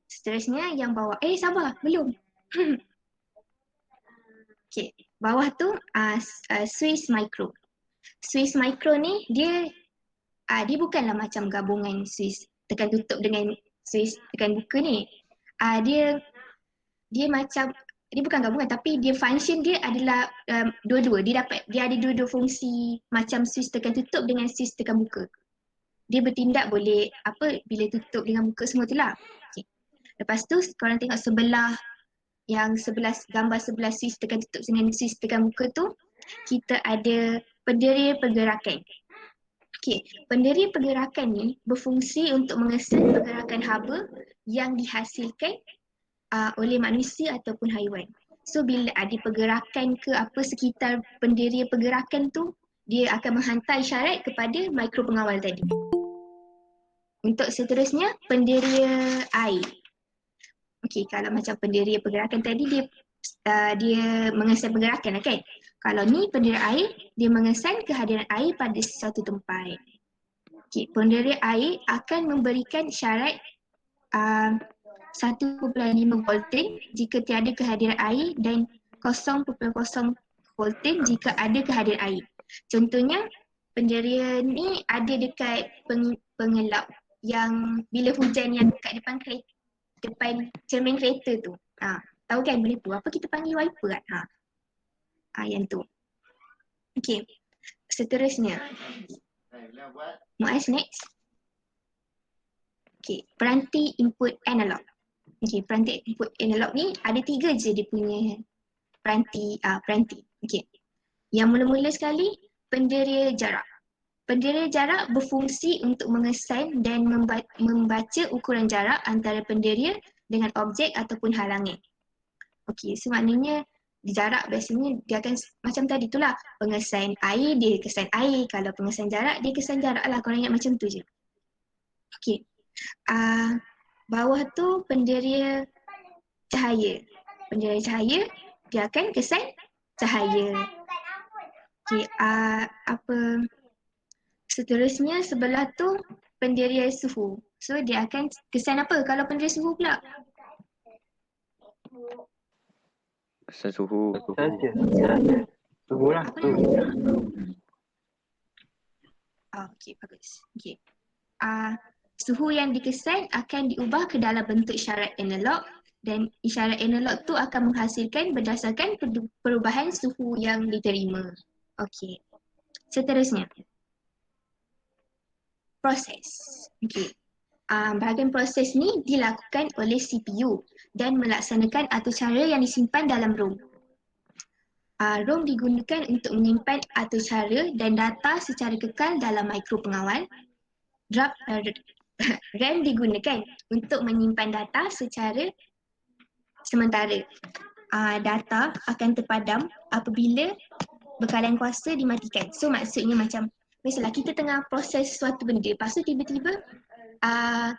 Seterusnya yang bawah. Sabar, belum. Okay, bawah tu switch micro. Switch micro ni dia bukanlah macam gabungan switch tekan tutup dengan switch tekan buka ni. Dia bukan gabungan, tapi dia function dia adalah dua-dua. Dia ada dua-dua fungsi macam switch tekan tutup dengan switch tekan buka. Dia bertindak boleh bila tutup dengan buka semua tu lah. Okay. Lepas tu korang tengok gambar sebelah switch tekan tutup dengan switch tekan buka tu, kita ada penderir pergerakan. Okay, penderir pergerakan ni berfungsi untuk mengesan pergerakan haba yang dihasilkan oleh manusia ataupun haiwan. So bila ada pergerakan ke apa sekitar penderir pergerakan tu, dia akan menghantar isyarat kepada mikro pengawal tadi. Untuk seterusnya, penderia air. Okey, kalau macam penderia pergerakan tadi dia mengesan pergerakan lah kan. Kalau ni penderia air, dia mengesan kehadiran air pada sesuatu tempat. Okey, penderia air akan memberikan syarat 1.5 voltage jika tiada kehadiran air dan 0.0 voltage jika ada kehadiran air. Contohnya, penderia ni ada dekat pengelap yang bila hujan yang dekat depan cermin kereta tu. Tahu kan benda tu? Apa kita panggil wiper kan? Yang tu. Okey. Seterusnya. Muaz next. Okey, peranti input analog. Okey, peranti input analog ni ada 3 je dia punya peranti. Okey. Yang mula-mula sekali, penderia jarak. Penderia jarak berfungsi untuk mengesan dan membaca ukuran jarak antara penderia dengan objek ataupun halangan. Okey, so maknanya di jarak biasanya dia akan macam tadi tu lah. Pengesan air, dia kesan air. Kalau pengesan jarak, dia kesan jarak lah. Korang ingat macam tu je. Okey. Bawah tu penderia cahaya. Penderia cahaya, dia akan kesan cahaya. Okey, seterusnya sebelah tu penderia suhu. So dia akan kesan apa kalau penderia suhu pula? Kesan suhu. Saja. Suhu lah. Okey, bagus. Okey. Suhu yang dikesan akan diubah ke dalam bentuk isyarat analog dan isyarat analog tu akan menghasilkan berdasarkan perubahan suhu yang diterima. Okey. Seterusnya. Proses. Okey. Bahagian proses ni dilakukan oleh CPU dan melaksanakan atur cara yang disimpan dalam ROM. ROM digunakan untuk menyimpan atur cara dan data secara kekal dalam mikro pengawal. RAM digunakan untuk menyimpan data secara sementara. Data akan terpadam apabila bekalan kuasa dimatikan. So maksudnya macam misalnya kita tengah proses suatu benda, lepas tu tiba-tiba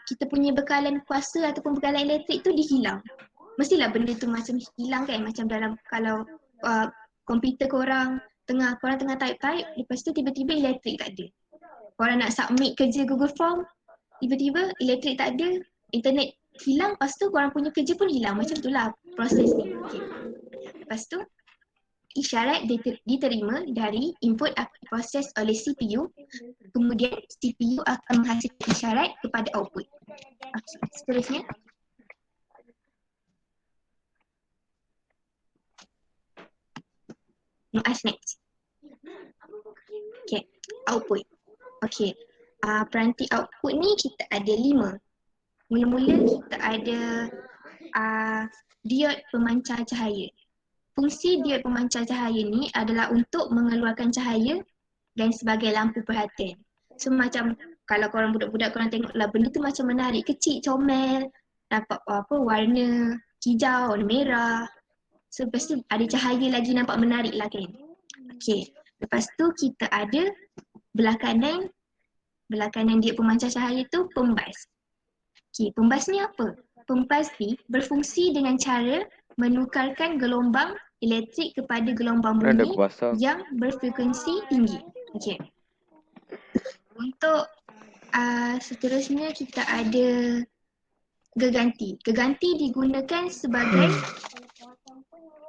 kita punya bekalan kuasa ataupun bekalan elektrik tu dihilang. Mestilah benda tu macam hilang kan, macam dalam kalau komputer korang tengah type, lepas tu tiba-tiba elektrik tak ada. Korang nak submit kerja Google Form, tiba-tiba elektrik tak ada, internet hilang, lepas tu korang punya kerja pun hilang. Macam tu lah proses ni. Okay. Lepas tu isyarat diterima dari input proses oleh CPU, kemudian CPU akan menghasilkan isyarat kepada output. Okay, seterusnya. Muaz next. Okay, output. Okay, peranti output ni kita ada 5. Mula-mula kita ada diod pemancar cahaya. Fungsi diod pemancar cahaya ni adalah untuk mengeluarkan cahaya dan sebagai lampu perhatian. So macam kalau korang budak-budak korang tengoklah benda tu macam menarik, kecil, comel, nampak warna hijau, warna merah. So lepas tu ada cahaya lagi nampak menarik lah kan. Okay, lepas tu kita ada belah kanan diod pemancar cahaya tu pembas. Okay, pembas ni apa? Pembas ni berfungsi dengan cara menukarkan gelombang elektrik kepada gelombang Ada bunyi kuasa. yang berfrekuensi tinggi. Okay. Untuk seterusnya kita ada geganti. Geganti digunakan sebagai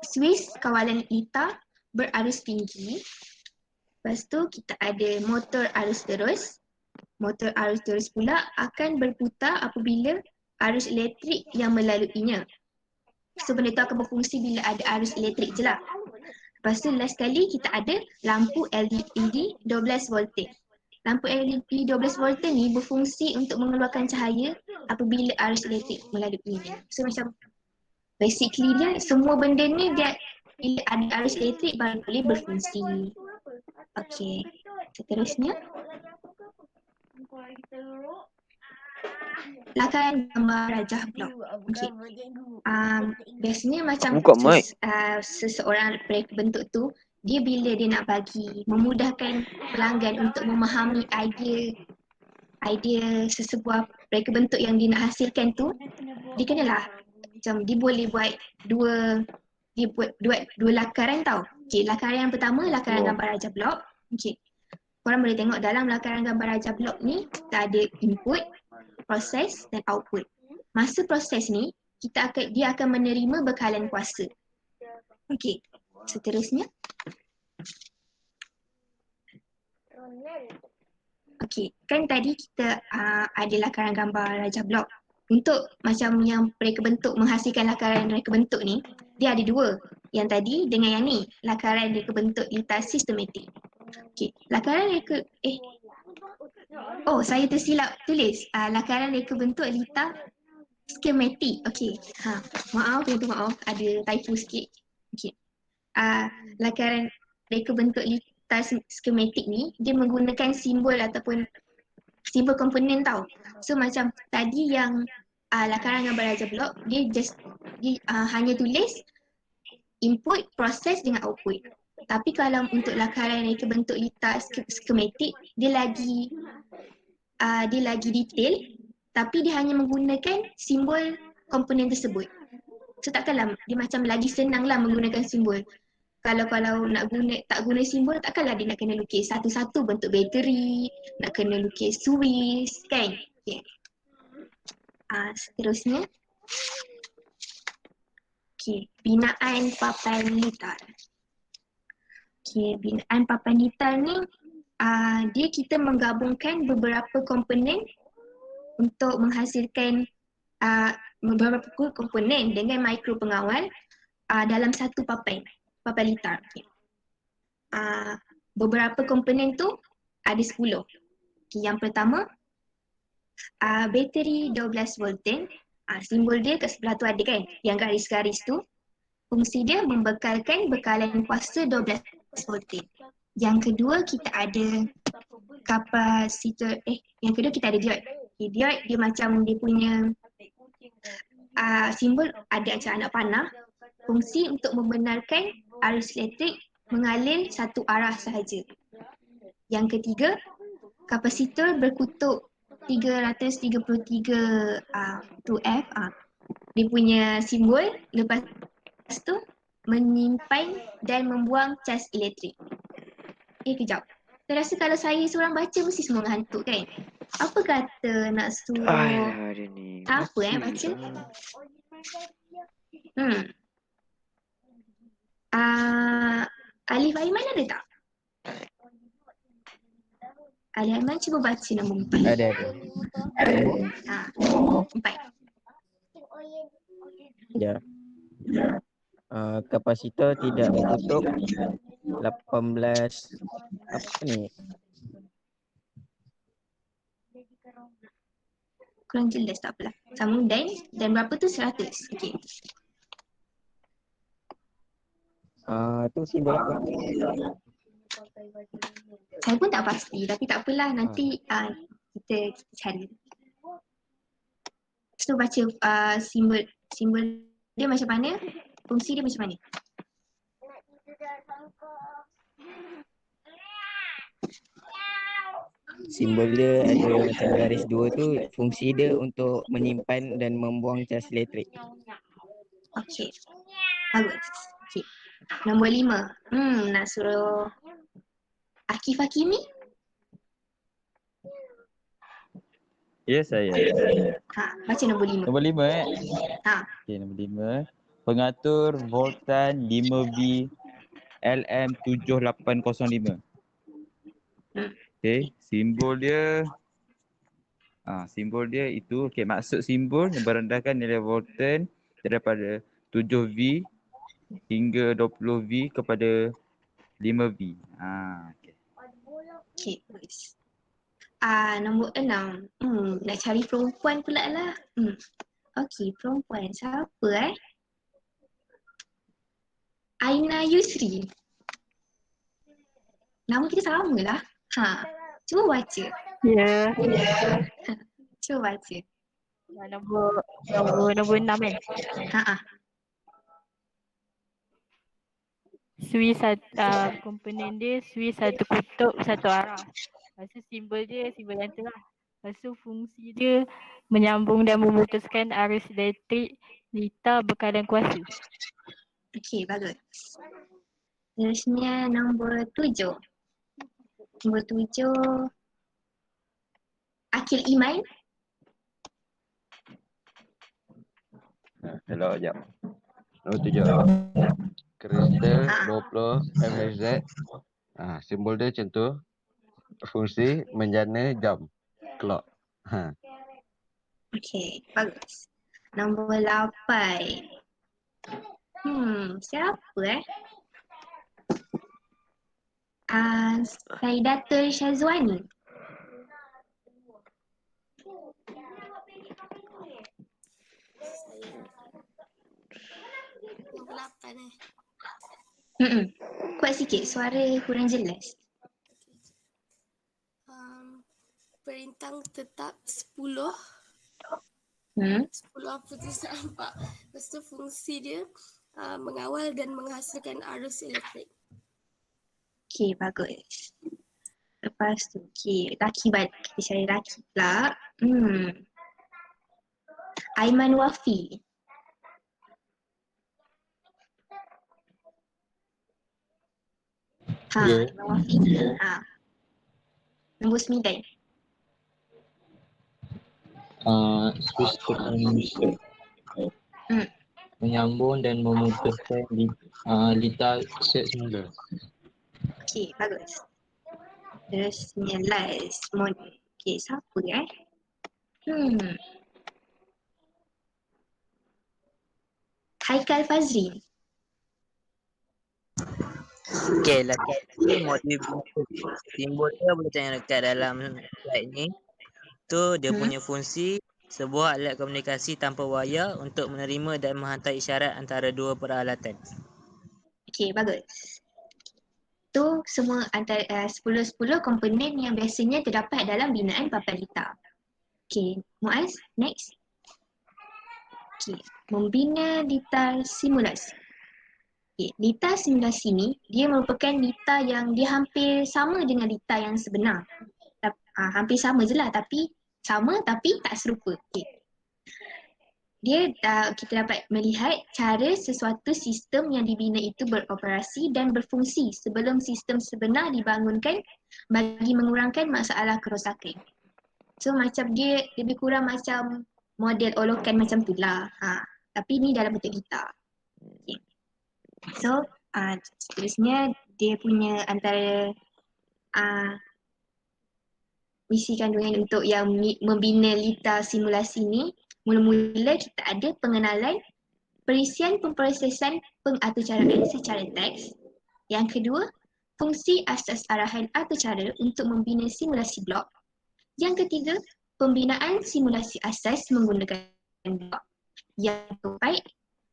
Swiss kawalan litar berarus tinggi. Lepas tu kita ada motor arus terus. Motor arus terus pula akan berputar apabila arus elektrik yang melaluinya. So benda tu akan berfungsi bila ada arus elektrik je lah. Lepas tu last sekali kita ada lampu LED 12 voltage. Lampu LED 12 voltage ni berfungsi untuk mengeluarkan cahaya apabila arus elektrik melaluinya. So macam basically dia semua benda ni dia bila ada arus elektrik baru boleh berfungsi. Okay, seterusnya. Lakan gambar rajah blok. Okay. Biasanya macam Buka mic. seseorang bentuk tu dia bila dia nak bagi memudahkan pelanggan untuk memahami idea sesebuah reka bentuk yang dia nak hasilkan tu, dia kenalah macam dia boleh buat dua lakaran tau. Okey, lakaran yang pertama lakaran gambar rajah blok. Okey. Korang boleh tengok dalam lakaran gambar rajah blok ni kita ada input, proses dan output. Masa proses ni dia akan menerima bekalan kuasa. Okey. Seterusnya. Okey, kan tadi kita ada lakaran gambar rajah blok. Untuk macam yang reka bentuk menghasilkan lakaran reka bentuk ni, dia ada dua. Yang tadi dengan yang ni, lakaran reka bentuk litar sistematik. Okey, lakaran reka saya tersilap tulis. Lakaran reka bentuk litar skematik. Okey. Maaf, ada typo sikit. Okey. Lakaran reka bentuk litar skematik ni dia menggunakan simbol ataupun simbol komponen tau. So macam tadi yang lakaran gambar rajah blok dia hanya tulis input, proses dengan output. Tapi kalau untuk lakaran reka bentuk litar skematik dia lagi detail, tapi dia hanya menggunakan simbol komponen tersebut. So takkanlah dia macam lagi senanglah menggunakan simbol. Kalau tak guna simbol, takkanlah dia nak kena lukis satu-satu bentuk bateri, nak kena lukis suis, kan? Okay. Seterusnya. Okay, binaan papan litar. Okay, binaan papan litar ni kita menggabungkan beberapa komponen untuk menghasilkan beberapa komponen dengan mikro pengawal dalam satu papan litar. Okay. Beberapa komponen tu ada 10. Okay, yang pertama bateri 12 volten. Simbol dia kat sebelah tu ada kan, yang garis-garis tu. Fungsi dia membekalkan bekalan kuasa 12 volten. Yang kedua kita ada kapasitor, yang kedua kita ada diod. Okay, diod dia macam dia punya simbol ada macam anak panah. Fungsi untuk membenarkan arus elektrik mengalir satu arah sahaja. Yang ketiga, kapasitor berkutub 333 2F. Dia punya simbol lepas tu menyimpan dan membuang cas elektrik. Kejap. Saya rasa kalau saya seorang baca mesti semua ngantuk kan? Apa kata nak suruh Alah dia ni. apa baca? Alif Aiman ada tak? Alif Aiman cuba baca nombor 4. Ada. 4. Ya. Kapasitor tidak berkutub 18 apa ni? Kurang jelas tak apalah. Sama dan berapa tu 100. Okey. Tu simbol apa? Saya pun tak pasti tapi tak apalah nanti kita cari. So baca simbol dia macam mana? Fungsi dia macam mana? Simbol dia ada macam garis dua tu, fungsi dia untuk menyimpan dan membuang cas elektrik. Okey. Bagus. Okey. Nombor 5. Nak suruh Akif Hakimi? Ya, saya. Baca nombor 5. Nombor 5 Ha. Okey, nombor 5. Pengatur voltan 5V LM7805. Okey, simbol dia itu maksud simbol yang merendahkan nilai voltan daripada 7V hingga 20V kepada 5V. Okey. Okey, bagus. Nombor 6. Nak cari perempuan pula lah. Okey, perempuan. Siapa Aina Yusri. Nama kita sama lah. Cuba baca. Ya. Cuba baca. Nombor 6 kan? switch komponen dia switch satu kutub satu arah. Lepas tu simbol dia simbol yang tengah. Lepas tu fungsi dia menyambung dan memutuskan arus elektrik litar berkadang kuasa. Okey, bagus. Seterusnya nombor 7. Nombor 7. Akil Iman. Hello, sekejap. Nombor 7. Kristal Ha. 20 mHz. Simbol dia macam tu. Fungsi menjana jam. Clock. Okey, bagus. Nombor 8. Siapa Saidatul Syazwani. Nombor 8 Kuat sikit, suara kurang jelas. Perintah tetap 10. 10 apa tu tak nampak. Lepas tu fungsi dia mengawal dan menghasilkan arus elektrik. Okey, bagus. Lepas tu, laki balik. Kita cari laki pula. Aiman Wafi. Aiman Wafi. Nombor 9. Switch teknologi menyambung dan memutuskan litar set semula. Okey, bagus. Terusnya last mode. Okey, siapa Haikal Fazrin. Okey, laki modif simbol dia boleh tengok dekat dalam slide ni. Tu dia punya fungsi sebuah alat komunikasi tanpa wayar untuk menerima dan menghantar isyarat antara dua peralatan. Okey, bagus. Tu semua antara 10 komponen yang biasanya terdapat dalam binaan papan litar. Okey, Muaz, next. Okey, membina litar simulasi. Okay, litar simulasi ni dia merupakan litar yang dia hampir sama dengan litar yang sebenar. Hampir sama je lah, tapi sama tapi tak serupa. Okay. Dia kita dapat melihat cara sesuatu sistem yang dibina itu beroperasi dan berfungsi sebelum sistem sebenar dibangunkan bagi mengurangkan masalah kerosakan. So macam dia lebih kurang macam model olokan macam tu lah. Tapi ni dalam bentuk litar. Okay. So, seterusnya dia punya antara misi kandungan untuk yang membina litar simulasi ni, mula-mula kita ada pengenalan perisian pemprosesan pengaturcaraan secara teks. Yang kedua, fungsi asas arahan aturcara untuk membina simulasi blok. Yang ketiga, pembinaan simulasi asas menggunakan blok. Yang keempat,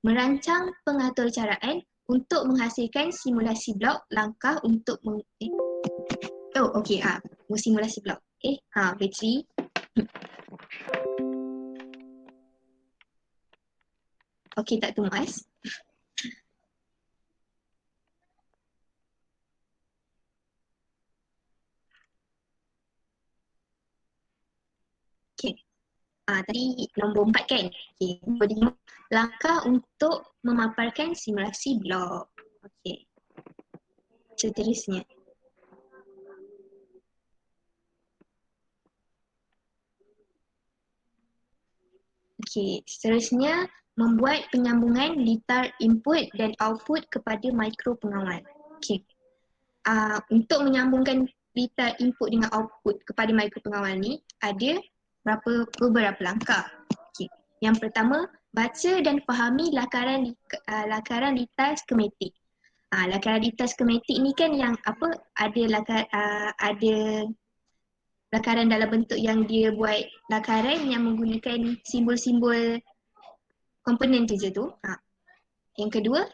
merancang pengaturcaraan untuk menghasilkan simulasi blok langkah untuk simulasi blok. Bateri. Okey, tak tu Mas. Okey. Tadi nombor 4 kan? Okey, nombor 5. Langkah untuk memaparkan simulasi blok. Okey. Seterusnya. Okey, seterusnya membuat penyambungan litar input dan output kepada mikro pengawal. Okey. Untuk menyambungkan litar input dengan output kepada mikro pengawal ni ada beberapa langkah. Okay. Yang pertama, baca dan fahami lakaran litar skematik. Lakaran litar skematik ni kan yang ada lakaran dalam bentuk yang dia buat lakaran yang menggunakan simbol-simbol komponen tu je tu. Yang kedua,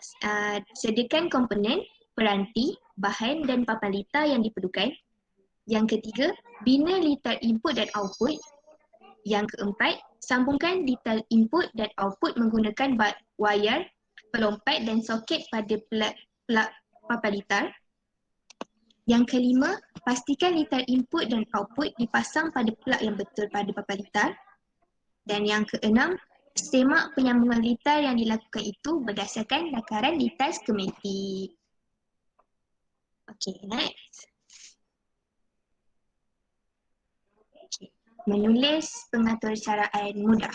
sediakan komponen, peranti, bahan dan papan litar yang diperlukan. Yang ketiga, bina litar input dan output. Yang keempat, sambungkan litar input dan output menggunakan wayar, pelompat dan soket pada papan litar. Yang kelima, pastikan litar input dan output dipasang pada plug yang betul pada papan litar. Dan yang keenam, semak penyambungan litar yang dilakukan itu berdasarkan lakaran litar skematik. Okay, next. Okay. Menulis pengaturcaraan mudah.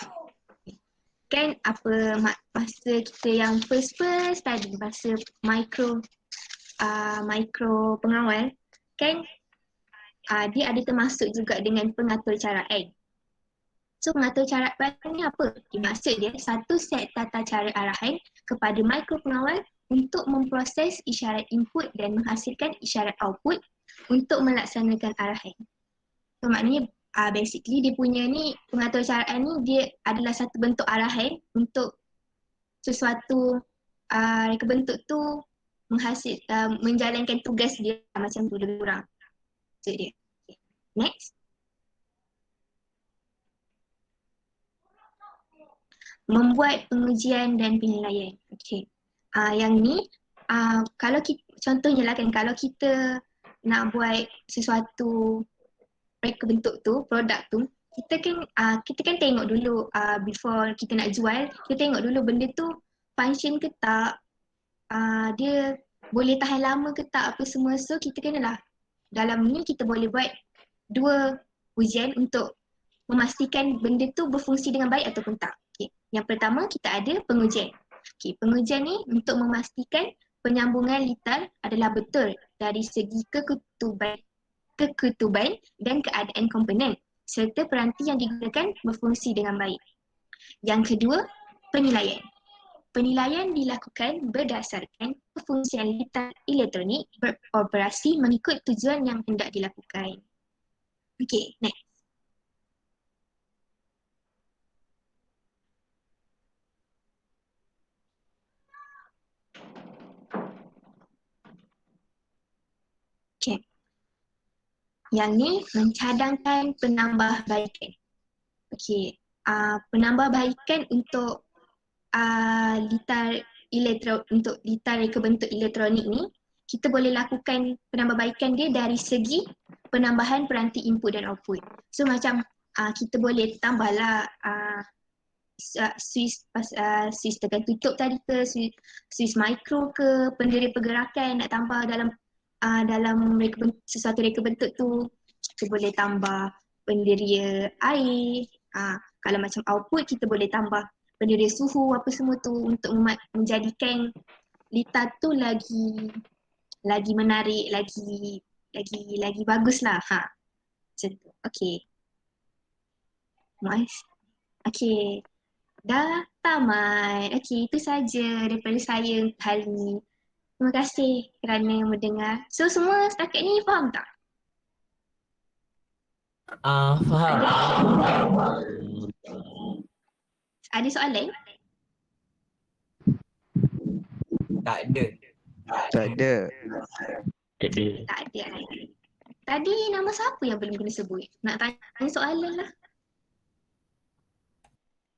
Kan apa masa kita yang first tadi, masa micro pengawal, kan dia ada termasuk juga dengan pengaturcaraan. So pengaturcaraan ni apa? Maksud dia satu set tata cara arahan kepada micro pengawal untuk memproses isyarat input dan menghasilkan isyarat output untuk melaksanakan arahan. So maknanya basically dia punya ni, pengaturcaraan ni dia adalah satu bentuk arahan untuk sesuatu reka bentuk tu menjalankan tugas dia macam tu lebih kurang. So dia. Okay. Next. Membuat pengujian dan penilaian. Okay. Yang ni kalau kita, contohnya lah kan, kalau kita nak buat sesuatu reka bentuk tu, produk tu, kita kan tengok dulu before kita nak jual, kita tengok dulu benda tu function ke tak, dia boleh tahan lama ke tak, apa semua. So kita kenalah, dalam ni kita boleh buat 2 ujian untuk memastikan benda tu berfungsi dengan baik ataupun tak. Okay. Yang pertama kita ada pengujian. Okay, pengujian ni untuk memastikan penyambungan litar adalah betul dari segi keketuban dan keadaan komponen serta peranti yang digunakan berfungsi dengan baik. Yang kedua, penilaian. Penilaian dilakukan berdasarkan kefungsian litar elektronik beroperasi mengikut tujuan yang hendak dilakukan. Okay, next. Okay. Yang ni mencadangkan penambahbaikan. Okey, penambahbaikan untuk litar untuk litar reka bentuk elektronik ni, kita boleh lakukan penambahbaikan dia dari segi penambahan peranti input dan output. So macam kita boleh tambahlah switch tekan tutup tadi ke, switch micro ke, pendera pergerakan nak tambah dalam sesuatu reka bentuk tu. Kita boleh tambah penderia air. Kalau macam output kita boleh tambah penderia suhu apa semua tu untuk menjadikan litar tu lagi menarik, lagi bagus lah. Macam tu. Okay. Mas. Okay. Dah tamat. Okay, itu saja daripada saya hari ini. Terima kasih kerana mendengar. So semua setakat ni faham tak? Faham. Ada soalan? Tak ada. Tak ada. Tak ada. Tadi nama siapa yang belum kena sebut? Nak tanya soalan lah.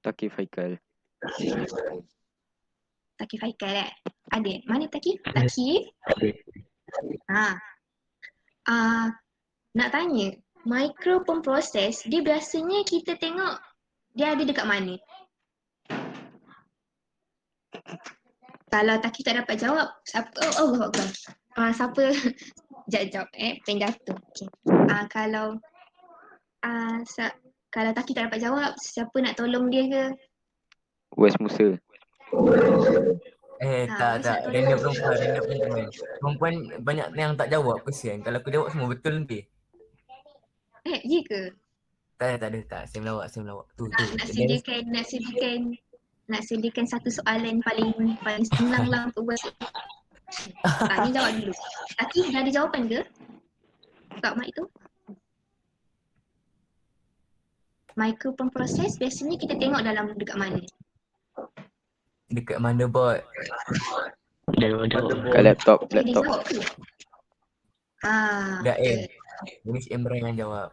Takif Haikal. Takif Haikal ada. Mana Takif? Takif? Nak tanya, micro pemproses dia biasanya kita tengok dia ada dekat mana? Kalau Takif tak dapat jawab, siapa? Allah Akbar. Siapa? Jawab. Pen jatuh. Okay. Kalau Takif tak dapat jawab, siapa nak tolong dia ke? Wes Musa. Tak. Random perempuan. Perempuan banyak yang tak jawab, kesian. Kalau aku jawab semua betul nanti. Ya ke? Tak ada. Saya melawak. Tu. Nak sediakan satu soalan paling senang lah untuk buat. Ni jawab dulu. Takif dah ada jawapan ke? Kak Mak itu? Micro pemproses biasanya kita tengok dalam dekat mana? Dekat motherboard. Kat laptop. Dia jawab ke? Dah Miss Imran yang jawab.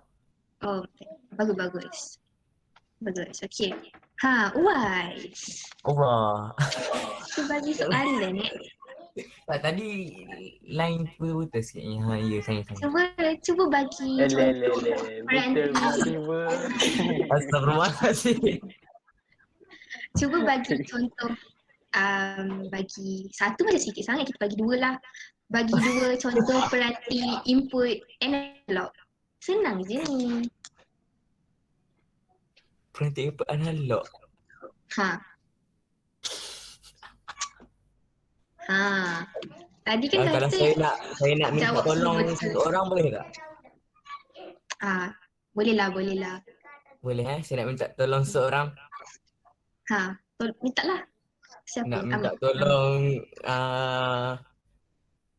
Oh, bagus. Okey. Uwais. Allah. Kita bagi soalan Tak, tadi line putus sikitnya. Ha, ya, saya. Cuba bagi Ele contoh betul peranti. betul. Astagfirullahaladzim. Cuba bagi contoh bagi satu macam sikit sangat, kita bagi dua lah. Bagi dua contoh peranti input analog. Senang je ni. Peranti input analog. Tadi kan Kalau kata saya nak minta jawab tolong betul. satu orang boleh tak? Boleh lah. Boleh saya nak minta tolong seorang. Minta lah. Siapa? Nak minta tolong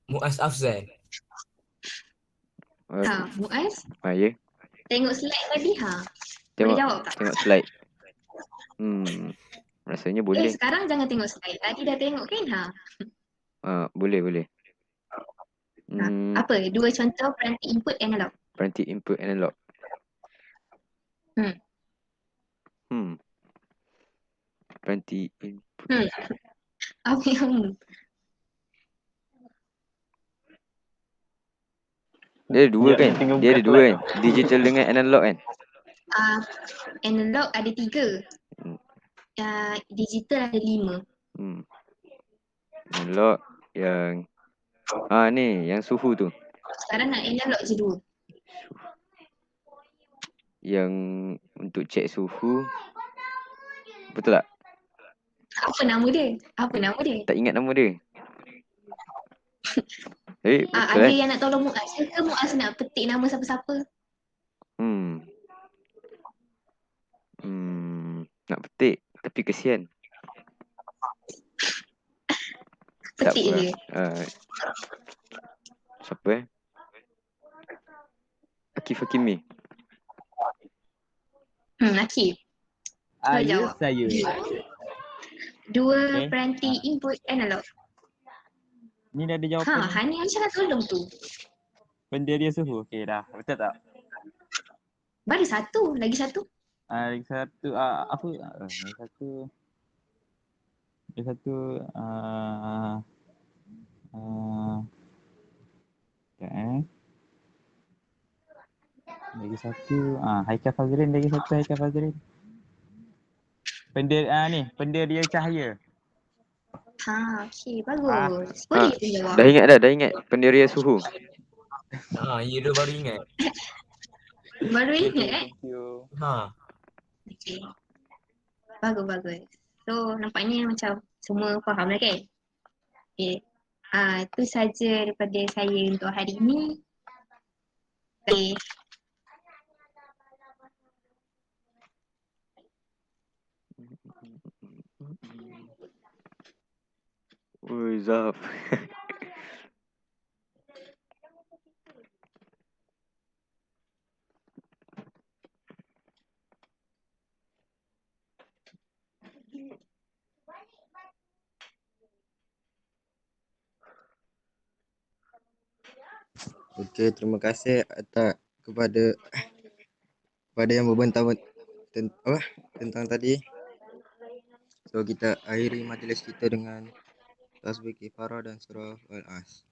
Muaz Afzal. Muaz? Ya. Tengok slide tadi Boleh Tengok jawab tak? tengok slide. Rasanya boleh. Sekarang jangan tengok slide. Tadi dah tengok kan Boleh. Apa? Dua contoh peranti input analog. Peranti input analog. Peranti input. Apa yang Dia ada dua kan? Dia ada dua kan? Digital dengan analog kan? analog ada 3. Digital ada 5. Analog yang ni yang suhu tu. Sekarang nak analog je 2. Yang untuk cek suhu. Betul tak? Apa nama dia? Tak ingat nama dia. Betul Ada yang nak tolong Muaz ke Muaz nak petik nama siapa-siapa? Nak petik tapi kesian. Petik je. Siapa Akif Hakimi. Akif. Ya, saya. Dua peranti input analog. Ni dah ada jawapan. Hani Aisyah nak tolong tu. Penderia suhu. Okey dah. Betul tak? Baru satu. Lagi satu. Lagi satu apa? Lagi satu. Lagi satu. Haikal Fazrin. Lagi satu Haikal Fazrin. Penderia cahaya. Okey, bagus. Boleh tu jawab. Dah ingat penderia suhu. Ya, dia baru ingat. Baru ingat Thank you. Okey. Bagus. So, nampaknya macam semua faham lah kan? Okey. Itu saja daripada saya untuk hari ini. Okey. Oi, Zaf. Okey, terima kasih kepada yang berbentang tentang tadi. So kita akhiri majlis kita dengan tasbih kifarah dan surah Al-As.